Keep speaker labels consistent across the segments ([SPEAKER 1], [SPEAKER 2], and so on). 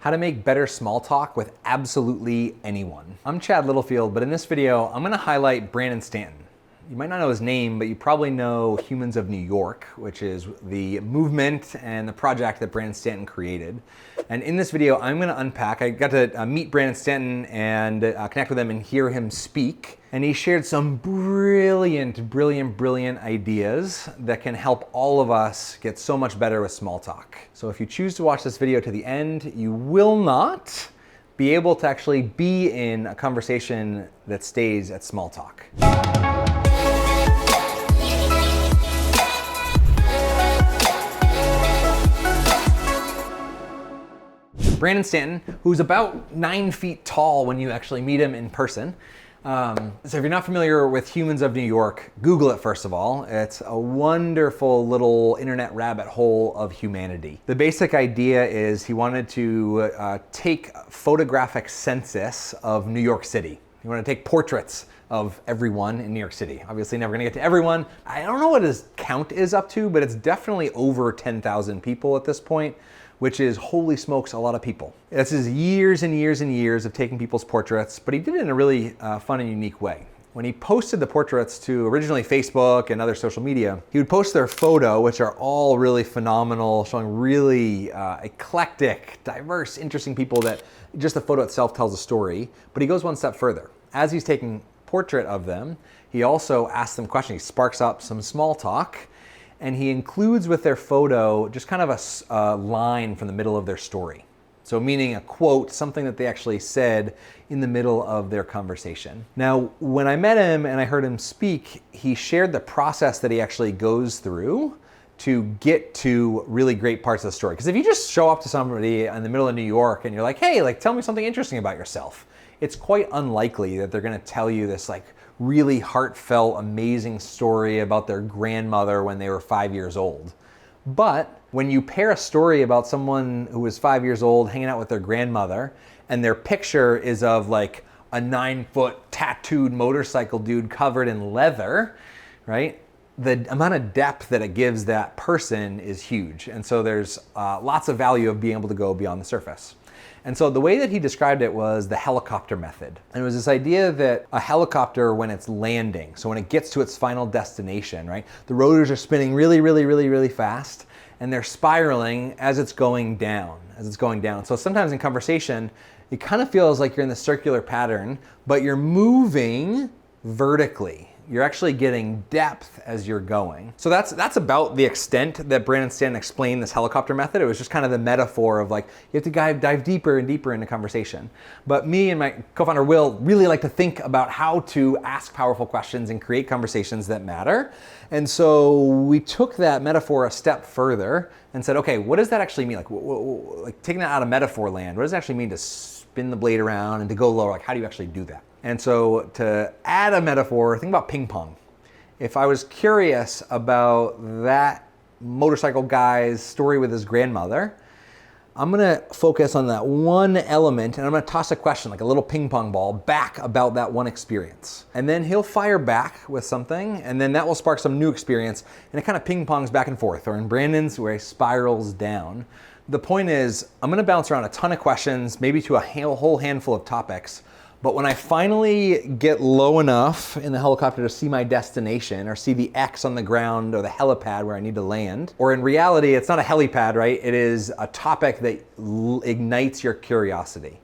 [SPEAKER 1] How to make better small talk with absolutely anyone. I'm Chad Littlefield, but in this video, I'm gonna highlight Brandon Stanton. You might not know his name, but you probably know Humans of New York, which is the movement and the project that Brandon Stanton created. And in this video, I'm gonna unpack, I got to meet Brandon Stanton and connect with him and hear him speak. And he shared some brilliant ideas that can help all of us get so much better with small talk. So if you choose to watch this video to the end, you will not be able to actually be in a conversation that stays at small talk. Brandon Stanton, who's about 9 feet tall when you actually meet him in person. So if you're not familiar with Humans of New York, Google it first of all. It's a wonderful little internet rabbit hole of humanity. The basic idea is he wanted to take photographic census of New York City. He wanted to take portraits of everyone in New York City. Obviously never gonna get to everyone. I don't know what his count is up to, but it's definitely over 10,000 people at this point, which is, holy smokes, a lot of people. This is years and years and years of taking people's portraits, but he did it in a really fun and unique way. When he posted the portraits to originally Facebook and other social media, he would post their photo, which are all really phenomenal, showing really eclectic, diverse, interesting people that just the photo itself tells a story. But he goes one step further. As he's taking portrait of them, he also asks them questions. He sparks up some small talk, and he includes with their photo just kind of a line from the middle of their story. So meaning a quote, something that they actually said in the middle of their conversation. Now, when I met him and I heard him speak, he shared the process that he actually goes through to get to really great parts of the story. Because if you just show up to somebody in the middle of New York and you're like, hey, tell me something interesting about yourself, it's quite unlikely that they're gonna tell you this really heartfelt, amazing story about their grandmother when they were 5 years old. But when you pair a story about someone who was 5 years old hanging out with their grandmother, and their picture is of a 9-foot tattooed motorcycle dude covered in leather, right? The amount of depth that it gives that person is huge. And so there's lots of value of being able to go beyond the surface. And so the way that he described it was the helicopter method. And it was this idea that a helicopter, when it's landing, so when it gets to its final destination, right, the rotors are spinning really fast, and they're spiraling as it's going down, So sometimes in conversation, it kind of feels like you're in the circular pattern, but you're moving vertically. You're actually getting depth as you're going. So that's about the extent that Brandon Stanton explained this helicopter method. It was just kind of the metaphor of you have to dive deeper and deeper into conversation. But me and my co-founder Will really like to think about how to ask powerful questions and create conversations that matter. And so we took that metaphor a step further and said, okay, what does that actually mean? Taking that out of metaphor land, what does it actually mean to spin the blade around and to go lower? How do you actually do that? And so to add a metaphor, think about ping pong. If I was curious about that motorcycle guy's story with his grandmother, I'm gonna focus on that one element and I'm gonna toss a question, like a little ping pong ball, back about that one experience. And then he'll fire back with something, and then that will spark some new experience, and it kind of ping pongs back and forth, or in Brandon's, where he spirals down. The point is, I'm gonna bounce around a ton of questions, maybe to a whole handful of topics. But when I finally get low enough in the helicopter to see my destination, or see the X on the ground, or the helipad where I need to land, or in reality, it's not a helipad, right? It is a topic that ignites your curiosity.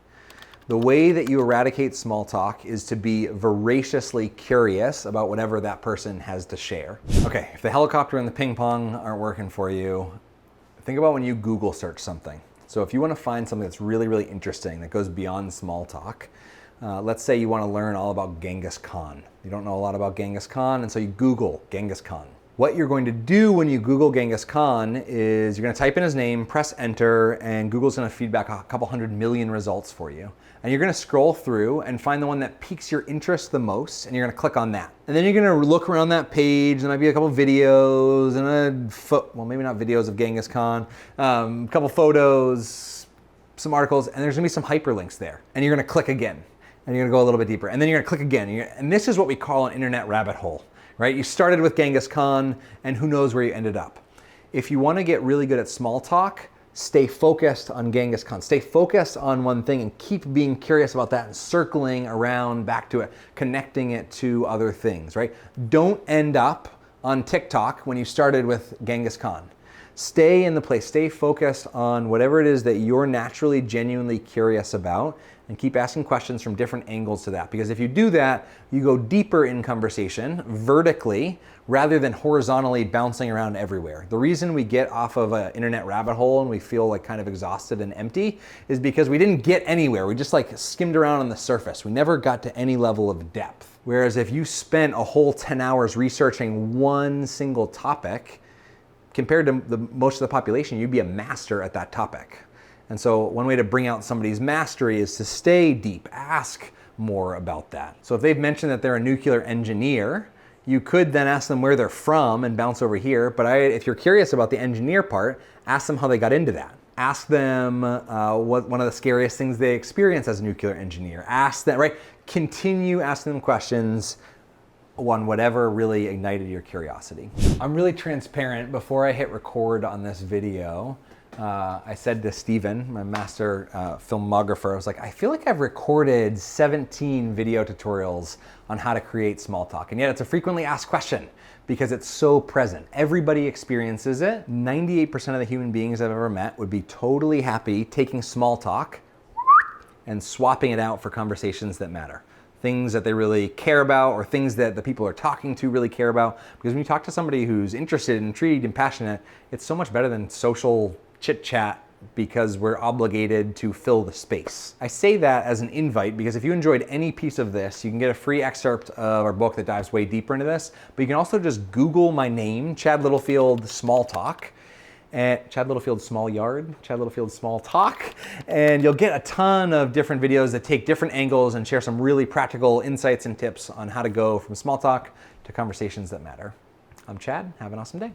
[SPEAKER 1] The way that you eradicate small talk is to be voraciously curious about whatever that person has to share. Okay, if the helicopter and the ping pong aren't working for you, think about when you Google search something. So if you want to find something that's really interesting that goes beyond small talk, let's say you want to learn all about Genghis Khan. You don't know a lot about Genghis Khan, and so you Google Genghis Khan. What you're going to do when you Google Genghis Khan is you're going to type in his name, press enter, and Google's going to feed back a couple 100 million results for you. And you're going to scroll through and find the one that piques your interest the most, and you're going to click on that. And then you're going to look around that page. There might be a couple videos and well, maybe not videos of Genghis Khan, a couple photos, some articles, and there's going to be some hyperlinks there. And you're going to click again. And you're gonna go a little bit deeper. And then you're gonna click again. And this is what we call an internet rabbit hole, right? You started with Genghis Khan, and who knows where you ended up. If you wanna get really good at small talk, stay focused on Genghis Khan. Stay focused on one thing and keep being curious about that and circling around back to it, connecting it to other things, right? Don't end up on TikTok when you started with Genghis Khan. Stay in the place, stay focused on whatever it is that you're naturally, genuinely curious about, and keep asking questions from different angles to that. Because if you do that, you go deeper in conversation, vertically, rather than horizontally bouncing around everywhere. The reason we get off of an internet rabbit hole and we feel like kind of exhausted and empty is because we didn't get anywhere. We just like skimmed around on the surface. We never got to any level of depth. Whereas if you spent a whole 10 hours researching one single topic, compared to most of the population, you'd be a master at that topic. And so one way to bring out somebody's mastery is to stay deep, ask more about that. So if they've mentioned that they're a nuclear engineer, you could then ask them where they're from and bounce over here. But if you're curious about the engineer part, ask them how they got into that. Ask them what one of the scariest things they experience as a nuclear engineer. Ask them, right? Continue asking them questions on whatever really ignited your curiosity. I'm really transparent. Before I hit record on this video, I said to Steven, my master filmographer, I was like, I feel like I've recorded 17 video tutorials on how to create small talk. And yet it's a frequently asked question because it's so present. Everybody experiences it. 98% of the human beings I've ever met would be totally happy taking small talk and swapping it out for conversations that matter. Things that they really care about or things that the people are talking to really care about. Because when you talk to somebody who's interested, intrigued, and passionate, it's so much better than social chit chat because we're obligated to fill the space. I say that as an invite because if you enjoyed any piece of this, you can get a free excerpt of our book that dives way deeper into this, but you can also just Google my name, Chad Littlefield Small Talk, and Chad Littlefield Small Yard, Chad Littlefield Small Talk, and you'll get a ton of different videos that take different angles and share some really practical insights and tips on how to go from small talk to conversations that matter. I'm Chad, have an awesome day.